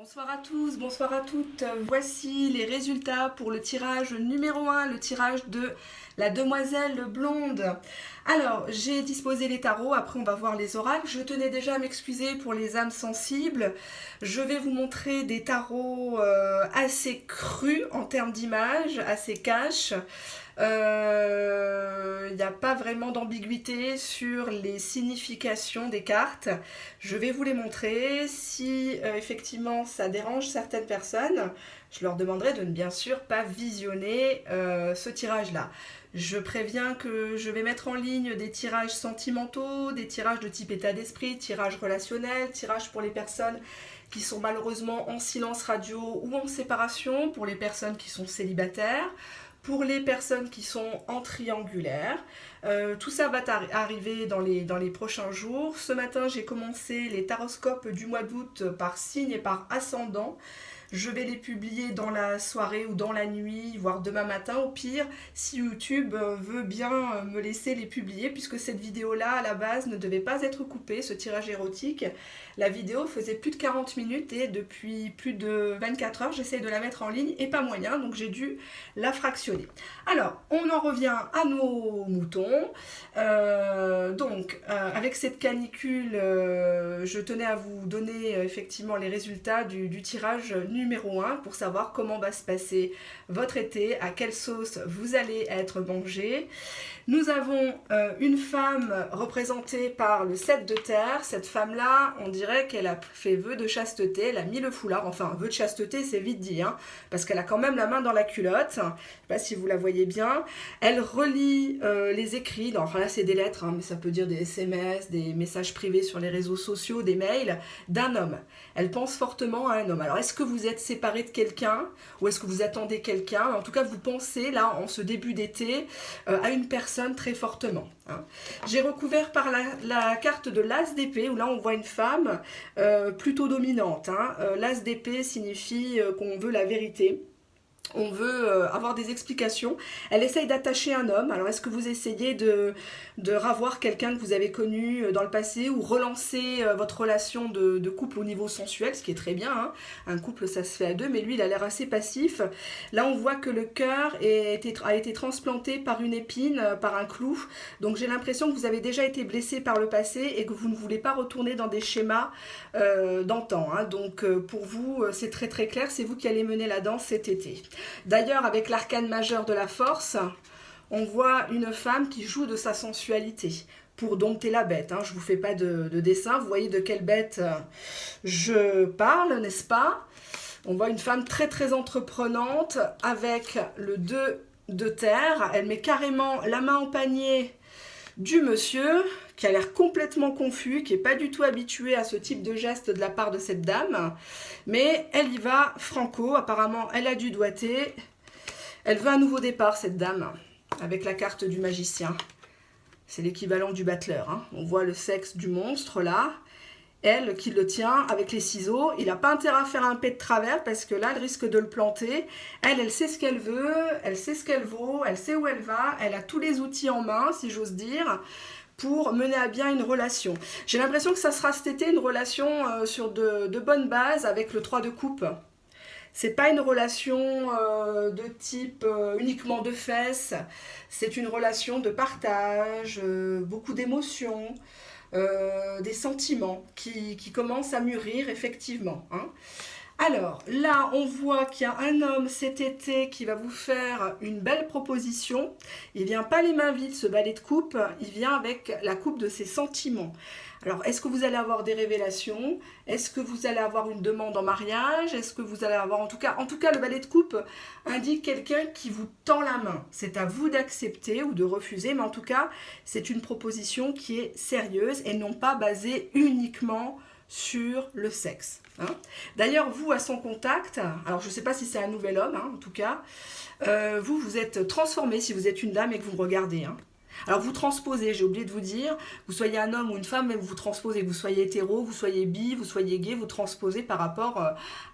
Bonsoir à tous, bonsoir à toutes. Voici les résultats pour le tirage numéro 1, le tirage de la demoiselle blonde. Alors, j'ai disposé les tarots, après on va voir les oracles. Je tenais déjà à m'excuser pour les âmes sensibles. Je vais vous montrer des tarots assez crus en termes d'image, assez cash. Il n'y a pas vraiment d'ambiguïté sur les significations des cartes. Je vais vous les montrer. Si effectivement ça dérange certaines personnes, je leur demanderai de ne bien sûr pas visionner ce tirage-là. Je préviens que je vais mettre en ligne des tirages sentimentaux, des tirages de type état d'esprit, tirages relationnels, tirages pour les personnes qui sont malheureusement en silence radio ou en séparation, pour les personnes qui sont célibataires, pour les personnes qui sont en triangulaire. Tout ça va arriver dans les prochains jours. Ce matin, j'ai commencé les taroscopes du mois d'août par signe et par ascendant. Je vais les publier dans la soirée ou dans la nuit, voire demain matin au pire, si YouTube veut bien me laisser les publier, puisque cette vidéo-là, à la base, ne devait pas être coupée, ce tirage érotique. La vidéo faisait plus de 40 minutes et depuis plus de 24 heures, j'essaie de la mettre en ligne et pas moyen, donc j'ai dû la fractionner. Alors, on en revient à nos moutons. Avec cette canicule, je tenais à vous donner effectivement les résultats du tirage numéro 1 pour savoir comment va se passer votre été, à quelle sauce vous allez être mangé. Nous avons une femme représentée par le 7 de terre. Cette femme-là, on dirait qu'elle a fait vœu de chasteté, elle a mis le foulard. Enfin, vœu de chasteté, c'est vite dit, hein, parce qu'elle a quand même la main dans la culotte. Je ne sais pas si vous la voyez bien. Elle relit les écrits. Alors là, c'est des lettres, hein, mais ça peut dire des SMS, des messages privés sur les réseaux sociaux, des mails, d'un homme. Elle pense fortement à un homme. Alors, est-ce que vous êtes séparé de quelqu'un ou est-ce que vous attendez quelqu'un? En tout cas, vous pensez, là, en ce début d'été, à une personne très fortement. Hein. J'ai recouvert par la carte de l'As d'épée, où là, on voit une femme plutôt dominante. Hein. L'As d'épée signifie qu'on veut la vérité. On veut avoir des explications. Elle essaye d'attacher un homme. Alors, est-ce que vous essayez de ravoir quelqu'un que vous avez connu dans le passé ou relancer votre relation de couple au niveau sensuel, ce qui est très bien. Hein. Un couple, ça se fait à deux, mais lui, il a l'air assez passif. Là, on voit que le cœur a été transplanté par une épine, par un clou. Donc, j'ai l'impression que vous avez déjà été blessé par le passé et que vous ne voulez pas retourner dans des schémas d'antan. Hein. Donc, pour vous, c'est très très clair. C'est vous qui allez mener la danse cet été. D'ailleurs, avec l'arcane majeur de la force, on voit une femme qui joue de sa sensualité pour dompter la bête. Hein. Je ne vous fais pas de dessin, vous voyez de quelle bête je parle, n'est-ce pas? On voit une femme très très entreprenante avec le 2 de terre. Elle met carrément la main au panier du monsieur qui a l'air complètement confus, qui n'est pas du tout habitué à ce type de geste de la part de cette dame, mais elle y va franco, apparemment elle a du doigté, elle veut un nouveau départ cette dame, avec la carte du magicien, c'est l'équivalent du battleur, hein. On voit le sexe du monstre là, elle qui le tient avec les ciseaux, il n'a pas intérêt à faire un pet de travers parce que là elle risque de le planter, elle sait ce qu'elle veut, elle sait ce qu'elle vaut, elle sait où elle va, elle a tous les outils en main si j'ose dire, pour mener à bien une relation. J'ai l'impression que ça sera cet été une relation sur de bonnes bases avec le 3 de coupe. C'est pas une relation de type uniquement de fesses, c'est une relation de partage, beaucoup d'émotions, des sentiments qui commencent à mûrir effectivement. Hein. Alors, là, on voit qu'il y a un homme cet été qui va vous faire une belle proposition. Il vient pas les mains vides, ce balai de coupe, il vient avec la coupe de ses sentiments. Alors, est-ce que vous allez avoir des révélations? Est-ce que vous allez avoir une demande en mariage? Est-ce que vous allez avoir, en tout cas, le balai de coupe indique quelqu'un qui vous tend la main. C'est à vous d'accepter ou de refuser, mais en tout cas, c'est une proposition qui est sérieuse et non pas basée uniquement sur le sexe. Hein. D'ailleurs, vous, à son contact, alors je ne sais pas si c'est un nouvel homme, hein, en tout cas, vous êtes transformé si vous êtes une dame et que vous me regardez. Hein. Alors vous transposez, j'ai oublié de vous dire, vous soyez un homme ou une femme, mais vous transposez, que vous soyez hétéro, vous soyez bi, vous soyez gay, vous transposez par rapport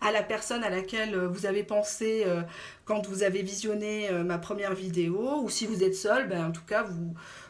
à la personne à laquelle vous avez pensé quand vous avez visionné ma première vidéo, ou si vous êtes seul, ben, en tout cas,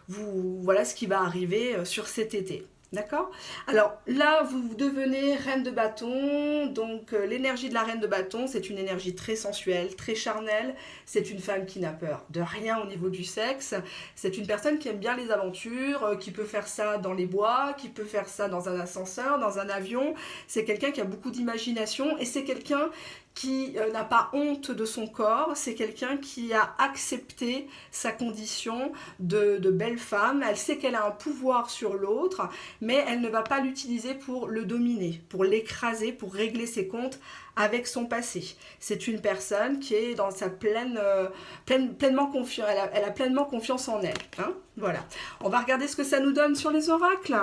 voilà ce qui va arriver sur cet été. D'accord? Alors là, vous devenez reine de bâton. Donc l'énergie de la reine de bâton, c'est une énergie très sensuelle, très charnelle. C'est une femme qui n'a peur de rien au niveau du sexe. C'est une personne qui aime bien les aventures, qui peut faire ça dans les bois, qui peut faire ça dans un ascenseur, dans un avion. C'est quelqu'un qui a beaucoup d'imagination et c'est quelqu'un qui n'a pas honte de son corps, c'est quelqu'un qui a accepté sa condition de belle femme. Elle sait qu'elle a un pouvoir sur l'autre, mais elle ne va pas l'utiliser pour le dominer, pour l'écraser, pour régler ses comptes avec son passé. C'est une personne qui est dans sa pleinement confiance, elle a pleinement confiance en elle. Hein, voilà. On va regarder ce que ça nous donne sur les oracles,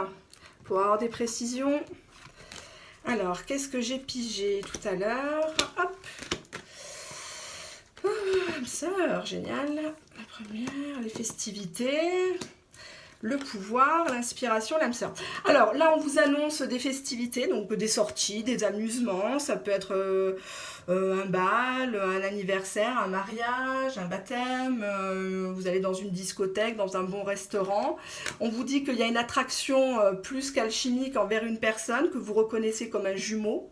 pour avoir des précisions. Alors, qu'est-ce que j'ai pigé tout à l'heure? Hop. Âme sœur, génial. La première, les festivités, le pouvoir, l'inspiration, l'âme sœur. Alors là, on vous annonce des festivités, donc des sorties, des amusements. Ça peut être un bal, un anniversaire, un mariage, un baptême. Vous allez dans une discothèque, dans un bon restaurant. On vous dit qu'il y a une attraction plus qu'alchimique envers une personne que vous reconnaissez comme un jumeau.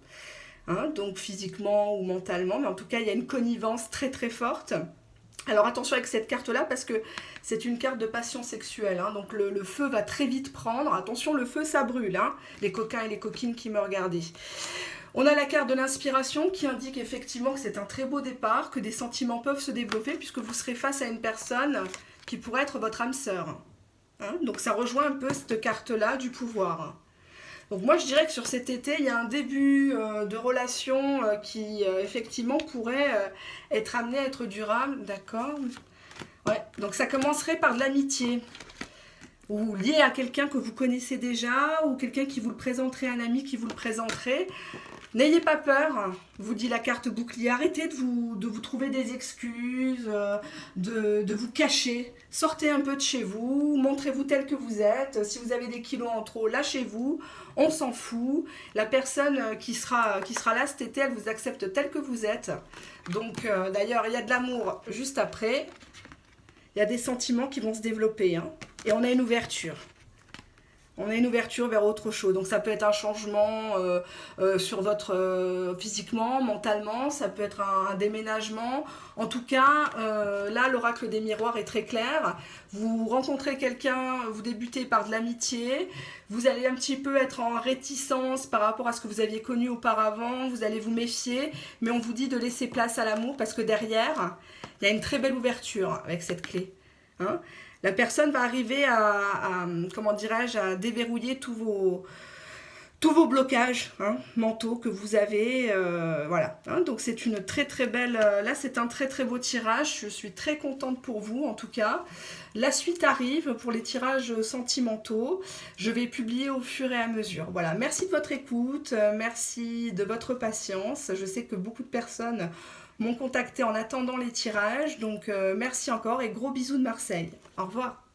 Hein, donc physiquement ou mentalement, mais en tout cas, il y a une connivence très très forte. Alors attention avec cette carte-là parce que c'est une carte de passion sexuelle, hein, donc le feu va très vite prendre. Attention, le feu, ça brûle, hein, les coquins et les coquines qui me regardaient. On a la carte de l'inspiration qui indique effectivement que c'est un très beau départ, que des sentiments peuvent se développer puisque vous serez face à une personne qui pourrait être votre âme sœur. Hein, donc ça rejoint un peu cette carte-là du pouvoir. Donc moi je dirais que sur cet été, il y a un début de relation qui effectivement pourrait être amené à être durable, d'accord? Ouais, donc ça commencerait par de l'amitié, ou lié à quelqu'un que vous connaissez déjà, ou quelqu'un qui vous le présenterait, un ami qui vous le présenterait. N'ayez pas peur, vous dit la carte bouclier, arrêtez de vous trouver des excuses, de vous cacher. Sortez un peu de chez vous, montrez-vous tel que vous êtes. Si vous avez des kilos en trop, lâchez-vous, on s'en fout. La personne qui sera là cet été, elle vous accepte tel que vous êtes. Donc d'ailleurs, il y a de l'amour juste après. Il y a des sentiments qui vont se développer. Hein, et on a une ouverture. On a une ouverture vers autre chose. Donc ça peut être un changement sur votre physiquement, mentalement, ça peut être un déménagement. En tout cas, là, l'oracle des miroirs est très clair. Vous rencontrez quelqu'un, vous débutez par de l'amitié, vous allez un petit peu être en réticence par rapport à ce que vous aviez connu auparavant, vous allez vous méfier, mais on vous dit de laisser place à l'amour parce que derrière, il y a une très belle ouverture avec cette clé. Hein, la personne va arriver comment dirais-je, à déverrouiller tous vos blocages mentaux que vous avez. Voilà. Hein, donc c'est une très très belle... là c'est un très très beau tirage. Je suis très contente pour vous en tout cas. La suite arrive pour les tirages sentimentaux. Je vais publier au fur et à mesure. Voilà. Merci de votre écoute. Merci de votre patience. Je sais que beaucoup de personnes m'ont contacté en attendant les tirages. Donc merci encore et gros bisous de Marseille. Au revoir.